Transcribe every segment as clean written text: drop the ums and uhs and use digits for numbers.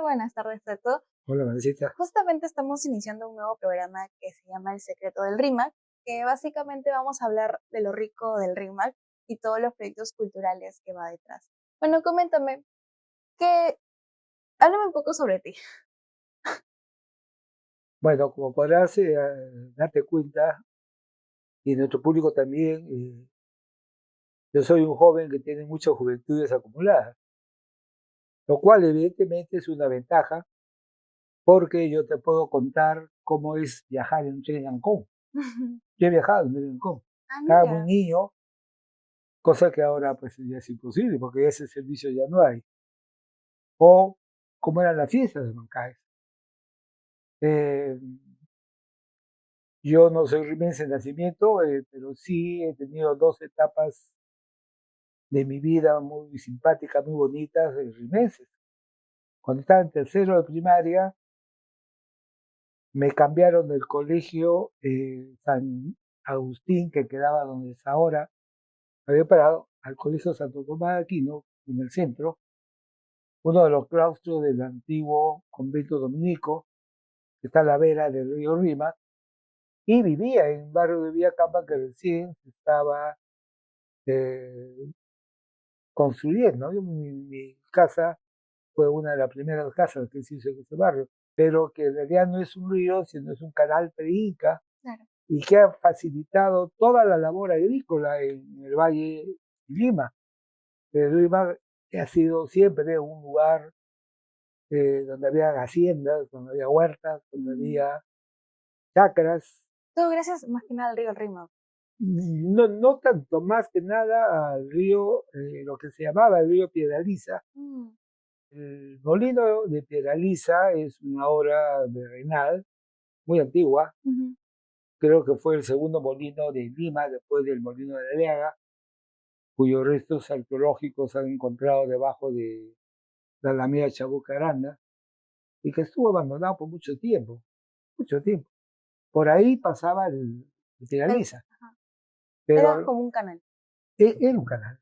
Muy buenas tardes a todos. Hola, Vanesita. Justamente estamos iniciando un nuevo programa que se llama El Secreto del RIMAC, que básicamente vamos a hablar de lo rico del RIMAC y todos los proyectos culturales que va detrás. Bueno, coméntame, háblame un poco sobre ti. Bueno, como podrás darte cuenta, y nuestro público también, yo soy un joven que tiene muchas juventudes acumuladas, lo cual evidentemente es una ventaja porque yo te puedo contar cómo es viajar en un tren Ancón. Yo he viajado en un tren Ancón. Ah, Estaba muy mira. niño, cosa que ahora pues ya es imposible porque ese servicio ya no hay. O cómo eran las fiestas de Mancaes. Eh, yo no soy rimense de nacimiento, pero sí he tenido dos etapas de mi vida muy simpáticas, muy bonitas, rimenses. Cuando estaba en tercero de primaria, me cambiaron del colegio San Agustín, que quedaba donde es ahora, había parado al colegio Santo Tomás de Aquino, en el centro, uno de los claustros del antiguo convento dominico, que está a la vera del río Rímac, y vivía en un barrio de Villacampa que recién se estaba eh, construyendo, ¿no? Mi casa fue una de las primeras casas que se hizo en ese barrio, pero que en realidad no es un río, sino es un canal pre-inca Claro. y que ha facilitado toda la labor agrícola en el Valle de Lima. Lima ha sido siempre un lugar donde había haciendas, donde había huertas, donde había chacras. Todo gracias más que nada al río RIMAC. No, no tanto, más que nada al río, lo que se llamaba el río Piedraliza. El molino de Piedraliza es una obra de Reinal, muy antigua. Creo que fue el segundo molino de Lima después del molino de Aliaga, cuyos restos arqueológicos se han encontrado debajo de la Alameda Chabucaranda y que estuvo abandonado por mucho tiempo, mucho tiempo. Por ahí pasaba el Piedraliza, Era pero como un canal. era un canal.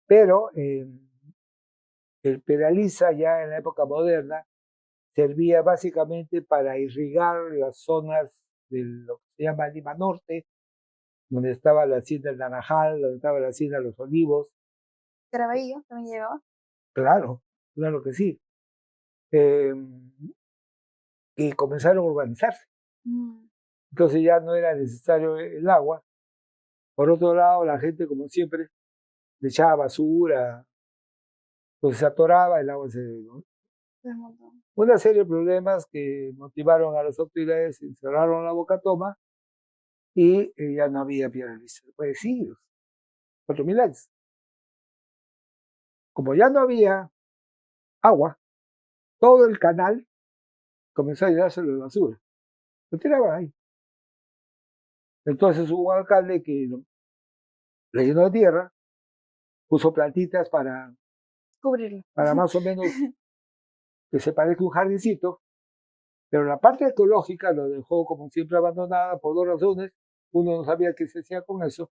Pero el Piedraliza ya en la época moderna servía básicamente para irrigar las zonas de lo que se llama Lima Norte, donde estaba la hacienda del Naranjal, donde estaba la hacienda de los Olivos. Caraballo también llegaba. Claro, claro que sí. Eh, y comenzaron a urbanizarse. Entonces ya no era necesario el agua. Por otro lado, la gente, como siempre, le echaba basura, entonces se atoraba, el agua se... ¿no? Una serie de problemas que motivaron a las autoridades, cerraron la boca toma y ya no había piedra lisa. Después de siglos, 4.000 años. Como ya no había agua, todo el canal comenzó a llenárselo de basura. Lo tiraban ahí. Entonces hubo un alcalde que le llenó de tierra, puso plantitas Cubrirlo. para más o menos que se parezca un jardincito, pero la parte ecológica lo dejó como siempre abandonada por dos razones. Uno, no sabía qué se hacía con eso,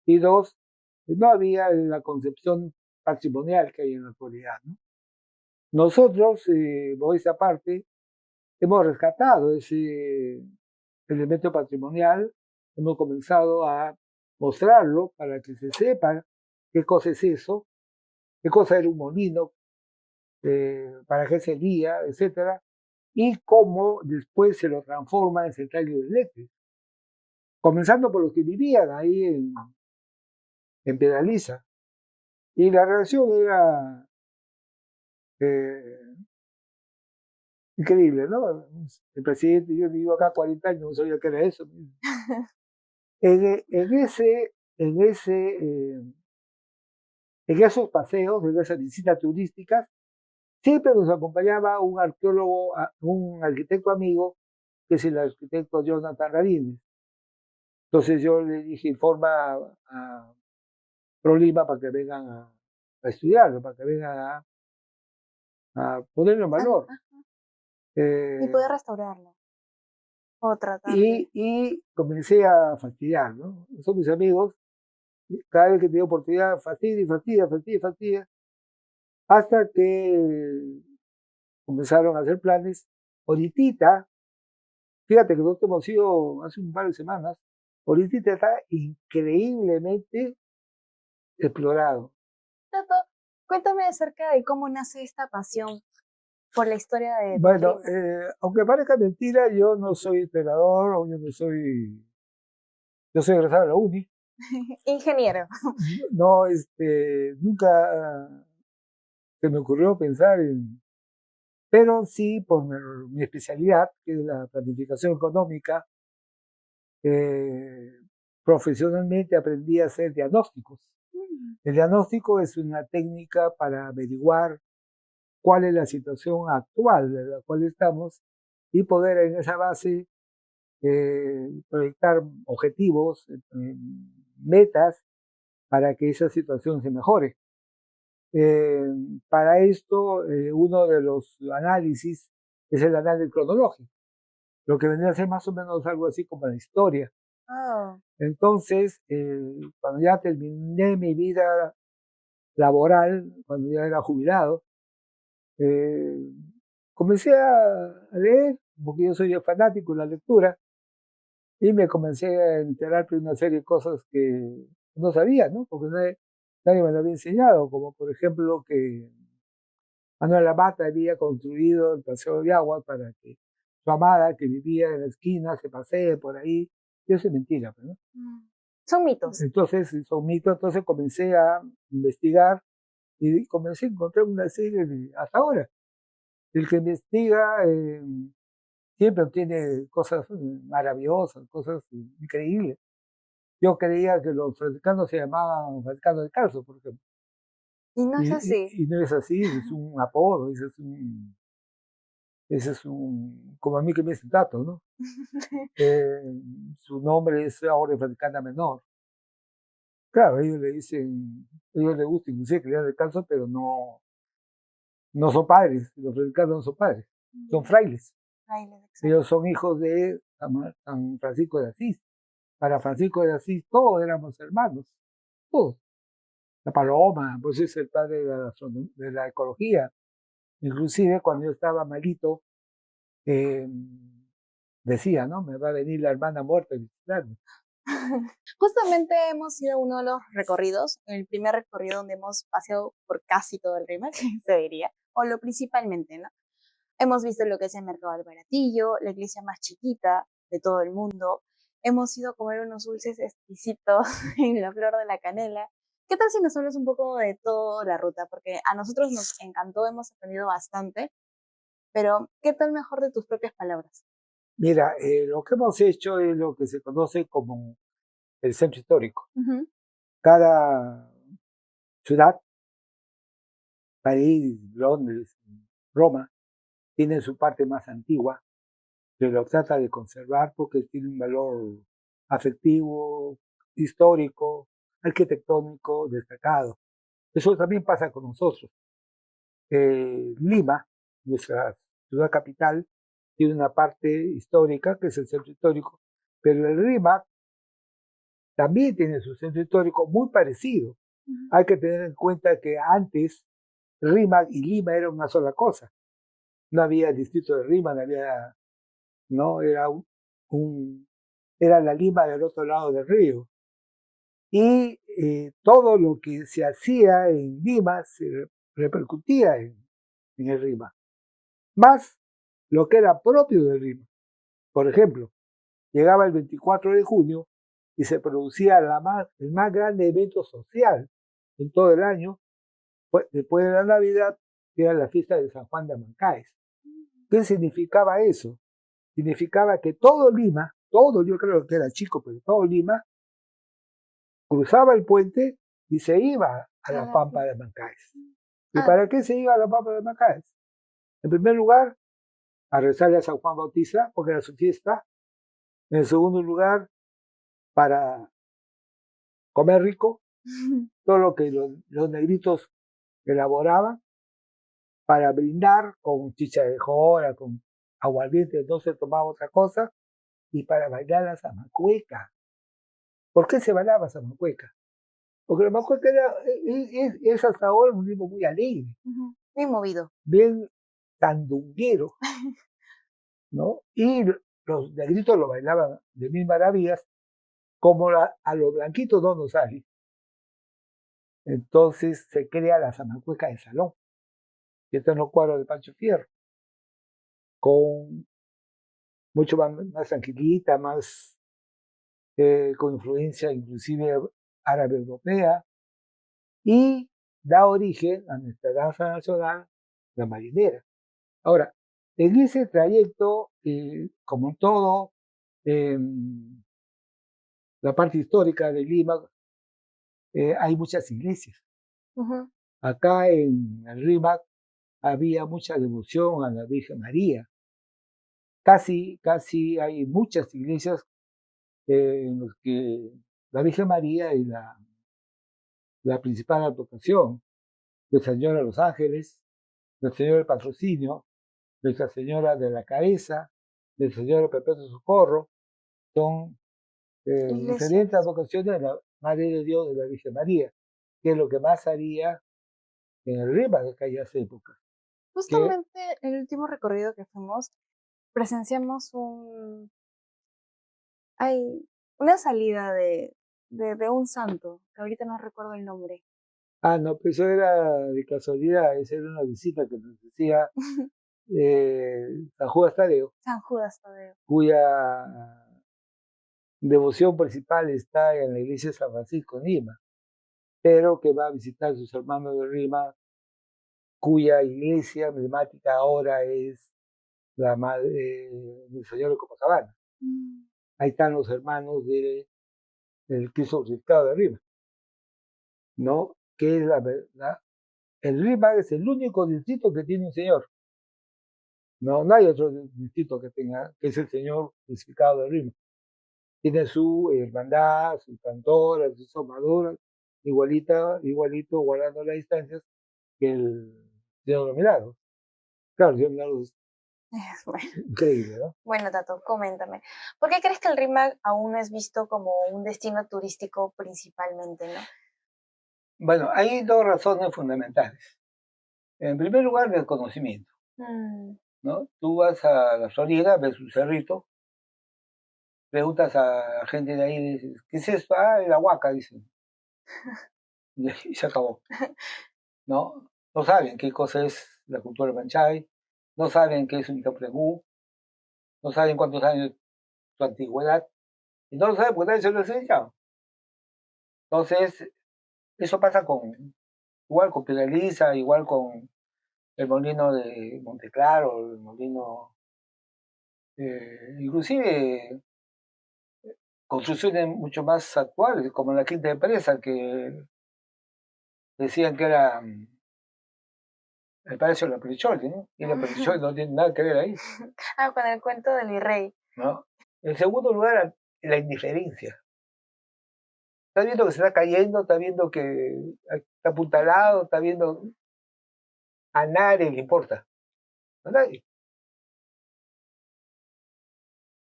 y dos, no había la concepción patrimonial que hay en la actualidad, ¿no? Nosotros, por esta parte, hemos rescatado ese elemento patrimonial, hemos comenzado a mostrarlo para que se sepa qué cosa es eso, qué cosa era un molino, para qué servía, etcétera, y cómo después se lo transforma en central hidroeléctrica. Comenzando por los que vivían ahí en Piedraliza. Y la relación era eh, increíble, ¿no? El presidente, yo vivo acá 40 años, no sabía qué era eso. En ese, en ese en esos paseos, en esas visitas turísticas, siempre nos acompañaba un arqueólogo, un arquitecto amigo, que es el arquitecto Jonathan Ramírez. Entonces yo le dije, informa a ProLima para que vengan a estudiarlo, para que vengan a ponerlo en valor. Y poder restaurarlo. O tratar de... Y comencé a fastidiar, ¿no? Son mis amigos, cada vez que tenía oportunidad, fastidia, hasta que comenzaron a hacer planes. Ahorita, fíjate que nosotros hemos ido hace un par de semanas, ahorita está increíblemente explorado. Tato, cuéntame acerca de cómo nace esta pasión por la historia de Bueno, Rímac. aunque parezca mentira, yo no soy entrenador, o yo soy egresado de la uni. Ingeniero. No, nunca se me ocurrió pensar en, pero sí por mi especialidad, que es la planificación económica, profesionalmente aprendí a hacer diagnósticos. El diagnóstico es una técnica para averiguar cuál es la situación actual de la cual estamos y poder en esa base proyectar objetivos, metas para que esa situación se mejore. Para esto, uno de los análisis es el análisis cronológico, lo que vendría a ser más o menos algo así como la historia. Oh. Entonces, cuando ya terminé mi vida laboral, cuando ya era jubilado, comencé a leer, porque yo soy fanático de la lectura, y me comencé a enterar de una serie de cosas que no sabía, ¿no? Porque nadie me lo había enseñado, como por ejemplo que Manuel Lamata había construido el paseo de agua para que su amada, que vivía en la esquina, se pasee por ahí. Y eso es mentira, ¿no? Son mitos. Entonces, son mitos. Entonces comencé a investigar y comencé a encontrar una serie hasta ahora. El que investiga siempre obtiene cosas maravillosas, cosas increíbles. Yo creía que los franciscanos se llamaban franciscanos de Carso, por ejemplo. Y no es así. Y no es así, es un apodo, ese es como a mí que me dicen Tato, ¿no? Su nombre es Orden Franciscana Menor. Claro, ellos les gusta inclusive que le dan descanso, pero no son padres, los franciscanos no son padres, son frailes. Ellos son hijos de San Francisco de Asís. Para Francisco de Asís todos éramos hermanos, todos. La paloma, pues es el padre de la ecología. Inclusive cuando yo estaba malito, decía, ¿no? Me va a venir la hermana muerta a visitarme. Justamente hemos ido a uno de los recorridos, el primer recorrido donde hemos paseado por casi todo el Rímac, se diría, o lo principalmente, ¿no? Hemos visto lo que es el mercado del Baratillo, la iglesia más chiquita de todo el mundo. Hemos ido a comer unos dulces exquisitos en la Flor de la Canela. ¿Qué tal si nos hablas un poco de toda la ruta? Porque a nosotros nos encantó, hemos aprendido bastante, pero ¿qué tal mejor de tus propias palabras? Mira, lo que hemos hecho es lo que se conoce como el centro histórico. Cada ciudad, París, Londres, Roma, tiene su parte más antigua, que lo trata de conservar porque tiene un valor afectivo, histórico, arquitectónico destacado. Eso también pasa con nosotros. Lima, nuestra ciudad capital, tiene una parte histórica, que es el centro histórico, pero el Rímac también tiene su centro histórico muy parecido. Hay que tener en cuenta que antes Rímac y Lima eran una sola cosa. No había distrito de Rímac, no era era la Lima del otro lado del río. Y todo lo que se hacía en Lima se repercutía en el Rímac, más lo que era propio del Rímac. Por ejemplo, llegaba el 24 de junio y se producía el más grande evento social en todo el año, después de la Navidad, que era la fiesta de San Juan de Amancaes. ¿Qué significaba eso? Significaba que todo Lima, yo creo que era chico, pero todo Lima, cruzaba el puente y se iba a la Pampa de Amancaes. ¿Y para qué se iba a la Pampa de Amancaes? En primer lugar, a rezarle a San Juan Bautista, porque era su fiesta. En segundo lugar, para comer rico, todo lo que los negritos elaboraban, para brindar con chicha de jora, con aguardiente, no se tomaba otra cosa, y para bailar la zamacueca. ¿Por qué se bailaba zamacueca? Porque la zamacueca es hasta ahora un ritmo muy alegre. Bien movido. Bien, sandunguero, ¿no? Y los negritos lo bailaban de mil maravillas, como a los blanquitos no nos sale. Entonces se crea la zamacueca de salón, que está en los cuadros de Pancho Fierro, con mucho más tranquilita, más con influencia inclusive árabe europea, y da origen a nuestra danza nacional, la marinera. Ahora, en ese trayecto, como en todo, la parte histórica de Lima, hay muchas iglesias. Acá en el Rímac había mucha devoción a la Virgen María. Casi hay muchas iglesias en las que la Virgen María es la principal advocación. Nuestra Señora de los Ángeles, Nuestra Señora del Patrocinio, Nuestra Señora de la Cabeza, Nuestra Señora del Perpetuo Socorro, son diferentes advocaciones de la Madre de Dios de la Virgen María, que es lo que más haría en el Rímac de aquellas épocas. Justamente en el último recorrido que fuimos, presenciamos una salida de un santo, que ahorita no recuerdo el nombre. Ah, no, pues eso era de casualidad, esa era una visita que nos decía San Judas Tadeo. San Judas Tadeo. Cuya devoción principal está en la iglesia de San Francisco en Lima, pero que va a visitar a sus hermanos de Lima, cuya iglesia emblemática ahora es la Madre del Señor de Copacabana. Ahí están los hermanos del Cristo Crucificado de Lima, ¿no? Que es la verdad. El Lima es el único distrito que tiene un señor. No hay otro distrito que tenga, que es el Señor Crucificado de Lima. Tiene su hermandad, sus cantoras, sus amadoras, igualito, guardando las distancias que el Señor de los Milagros. Claro, el Señor de los Milagros es Bueno. increíble, ¿no? Bueno, Tato, coméntame. ¿Por qué crees que el Rímac aún no es visto como un destino turístico principalmente, no? Bueno, hay dos razones fundamentales. En primer lugar, el conocimiento, ¿no? Tú vas a la Florida, ves un cerrito, preguntas a la gente de ahí, dices, ¿qué es esto? Ah, el huaca, dicen. Y se acabó, ¿no? No saben qué cosa es la cultura manchay, no saben qué es un Itapregú, no saben cuántos años su antigüedad, y no lo saben porque nadie se lo enseña. Entonces, eso pasa igual con Piedra Lisa, igual con el molino de Monteclaro, el molino, inclusive construcciones mucho más actuales, como la Quinta Empresa, que decían que era el Palacio de la Pericholi, ¿no? Y la Pericholi no tiene nada que ver ahí. Con el cuento del virrey. ¿No? En segundo lugar, la indiferencia. Está viendo que se está cayendo, está viendo que está apuntalado, está viendo. A nadie le importa. A nadie.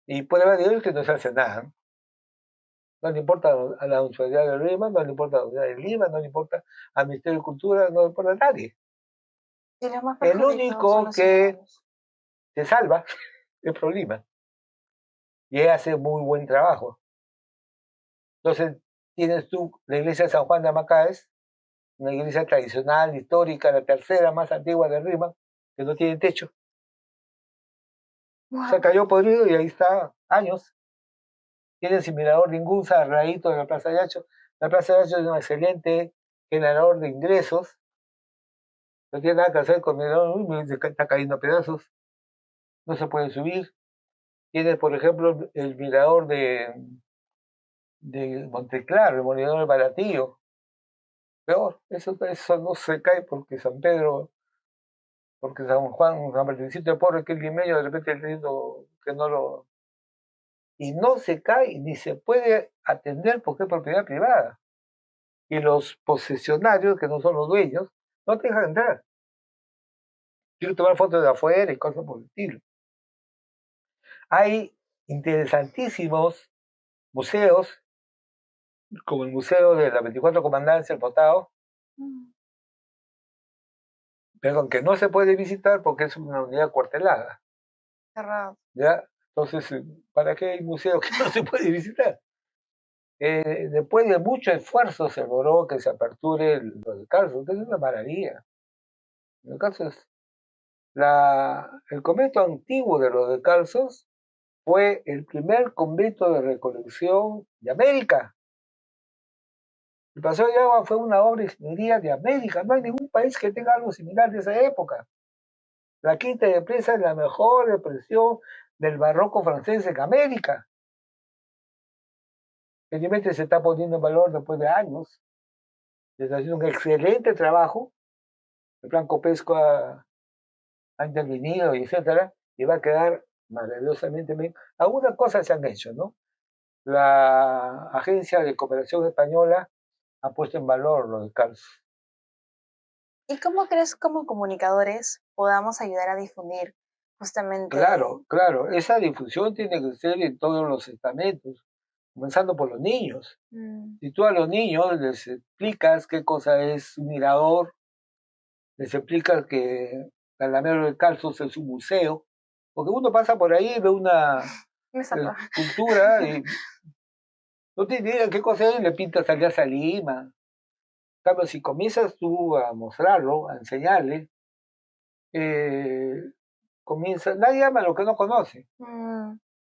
Y puede haber dinero que no se hace nada. ¿No? No le importa a la Universidad de Lima, no le importa a la Universidad de Lima, no le importa al Ministerio de Cultura, no le importa a nadie. El único que se salva es Prolima. Y él hace muy buen trabajo. Entonces, tienes tú la iglesia de San Juan de Amacaes, una iglesia tradicional, histórica, la tercera más antigua de Lima, que no tiene techo. Wow. Se cayó podrido y ahí está años. Tiene el mirador de Ingunza, arradito de la Plaza de Hacho. La Plaza de Hacho es un excelente generador de ingresos. No tiene nada que hacer con el mirador, está cayendo a pedazos. No se puede subir. Tiene, por ejemplo, el mirador de Monteclaro, el mirador de Baratillo. Peor, eso no se cae porque San Pedro, porque San Juan, San Martincito de Porres, que es limeño, de repente entiendo que no lo... Y no se cae ni se puede atender porque es propiedad privada. Y los posesionarios, que no son los dueños, no te dejan entrar. Quiero tomar fotos de afuera y cosas por el estilo. Hay interesantísimos museos, como el Museo de la 24 Comandancia, el Potao, perdón, que no se puede visitar porque es una unidad cuartelada. Cerrado. ¿Ya? Entonces, ¿para qué hay museos que no se puede visitar? Después de mucho esfuerzo se logró que se aperture lo de Carlson, que es una maravilla. En el caso es el convento antiguo de los descalzos fue el primer convento de recolección de América. El Paseo de Agua fue una obra de ingeniería de América. No hay ningún país que tenga algo similar de esa época. La Quinta de Presa es la mejor expresión del barroco francés en América. Evidentemente se está poniendo en valor después de años. Se está haciendo un excelente trabajo. El plan Copesco ha intervenido, y etcétera, y va a quedar maravillosamente bien. Algunas cosas se han hecho, ¿no? La Agencia de Cooperación Española ha puesto en valor lo de Carlos. ¿Y cómo crees como comunicadores podamos ayudar a difundir justamente? Claro, claro, esa difusión tiene que ser en todos los estamentos, comenzando por los niños. Si tú a los niños les explicas qué cosa es un mirador, les explicas que el Alameda de Calzos es un museo, porque uno pasa por ahí y ve una escultura y no te digan qué cosa es, le pintas Alianza Lima. En cambio, si comienzas tú a mostrarlo, a enseñarle, nadie ama lo que no conoce.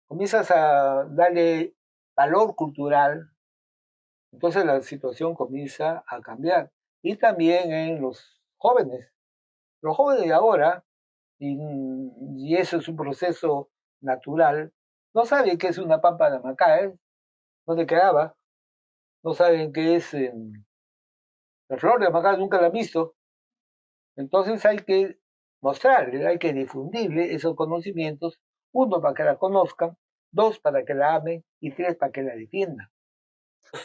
Comienzas a darle valor cultural, entonces la situación comienza a cambiar. Y también en los jóvenes. Los jóvenes de ahora, y eso es un proceso natural, no saben qué es una pampa de Macaé, dónde quedaba, no saben qué es la flor de Macaé, nunca la han visto. Entonces hay que mostrarle, hay que difundirle esos conocimientos, uno, para que la conozcan, dos, para que la amen, y tres, para que la defiendan.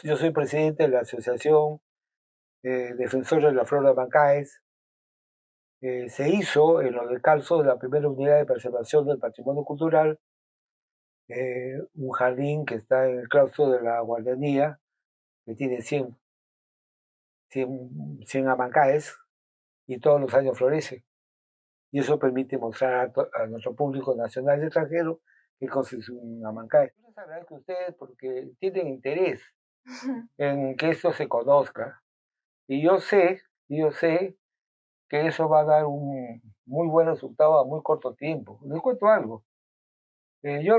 Yo soy presidente de la Asociación Defensores de la Flora de Bancaes. Se hizo en los descalzos de la primera unidad de preservación del patrimonio cultural, un jardín que está en el claustro de la guardianía, que tiene 100 amancaes, y todos los años florece. Y eso permite mostrar a nuestro público nacional y extranjero qué cosa es un amancae. Yo les agradezco a ustedes porque tienen interés en que esto se conozca. Y yo sé que eso va a dar un muy buen resultado a muy corto tiempo. Les cuento algo. Yo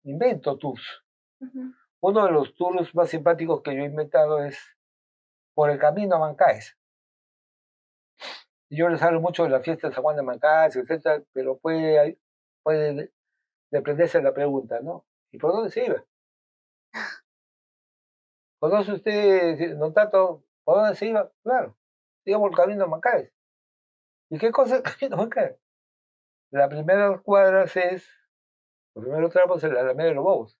invento tours. Uno de los tours más simpáticos que yo he inventado es por el camino a Mancaes. Yo les hablo mucho de la fiesta de San Juan de Mancaes, etcétera, pero puede desprenderse la pregunta, ¿no? ¿Y por dónde se iba? ¿Conoce usted, don Tato, por dónde se iba? Claro, íbamos el camino a Mancaes. ¿Y qué cosa es el camino a Mancaes? La primera cuadras los primeros tramos es la Alameda de los Bobos.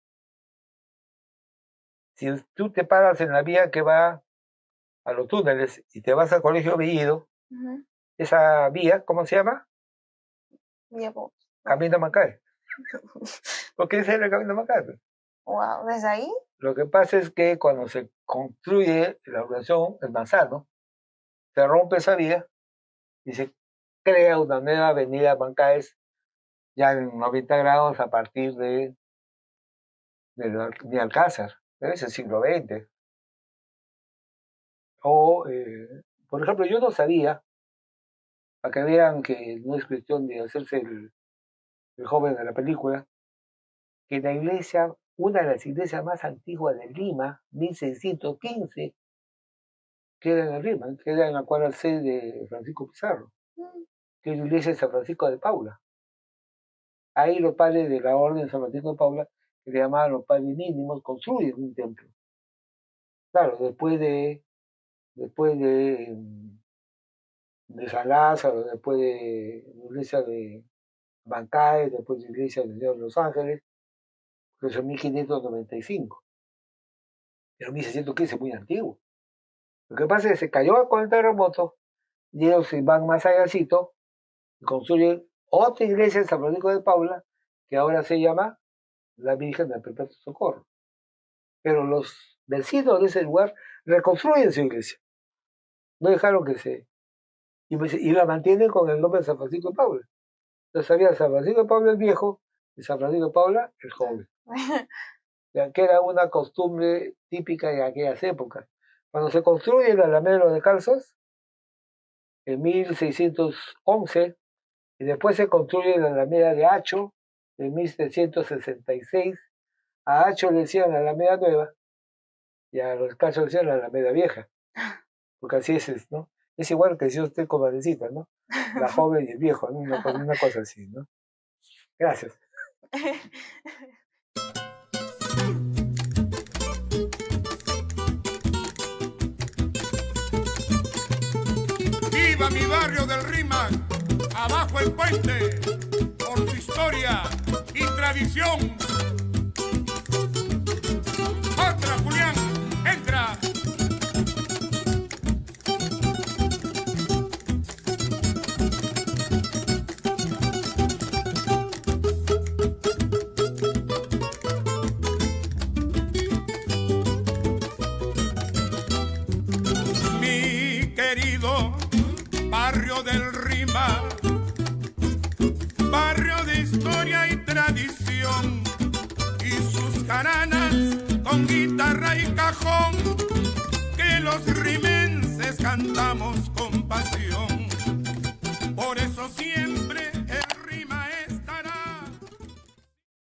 Si tú te paras en la vía que va a los túneles y te vas al Colegio Bellido, esa vía, ¿cómo se llama? Camino a Mancaes. ¿Por qué ese era el camino a Mancaes? Wow, ¿desde ahí? Lo que pasa es que cuando se construye la organización, el Manzano, se rompe esa vía y se crea una nueva avenida Mancaes ya en 90 grados a partir de Alcázar, es el siglo XX. Por ejemplo, yo no sabía, para que vean que no es cuestión de hacerse el joven de la película, que la iglesia, una de las iglesias más antiguas de Lima, 1615, queda en Lima, queda en la cuadra C de Francisco Pizarro, que es la iglesia de San Francisco de Paula. Ahí los padres de la orden de San Francisco de Paula, que se llamaban los padres mínimos, construyen un templo. Claro, después de San Lázaro, después de la iglesia de Bancaes, después de la iglesia del Señor de los Ángeles, que es en 1595. Pero 1615 es muy antiguo. Lo que pasa es que se cayó con el terremoto y ellos van más allácito y construyen otra iglesia en San Francisco de Paula, que ahora se llama la Virgen del Perpetuo Socorro. Pero los vecinos de ese lugar reconstruyen su iglesia. No dejaron que se y la mantienen con el nombre de San Francisco de Paula. Entonces había San Francisco de Paula el viejo y San Francisco de Paula el joven. Ya que era una costumbre típica de aquellas épocas. Cuando se construye el Alameda de los Descalzos, en 1611, y después se construye la Alameda de Hacho, en 1766, a Hacho le decían la Alameda Nueva, y a los Descalzos le decían la Alameda Vieja, porque así es, ¿no? Es igual que si usted con Valentina, ¿no? La joven y el viejo, ¿no? Una cosa así, ¿no? Gracias. ¡Viva mi barrio del Rímac! ¡Abajo el puente! Por su historia y tradición. ¡Otra, Julián! ¡Entra! Mi querido barrio del Rímac, barrio de historia y tradición, y sus jaranas con guitarra y cajón, que los rimenses cantamos con pasión. Por eso siempre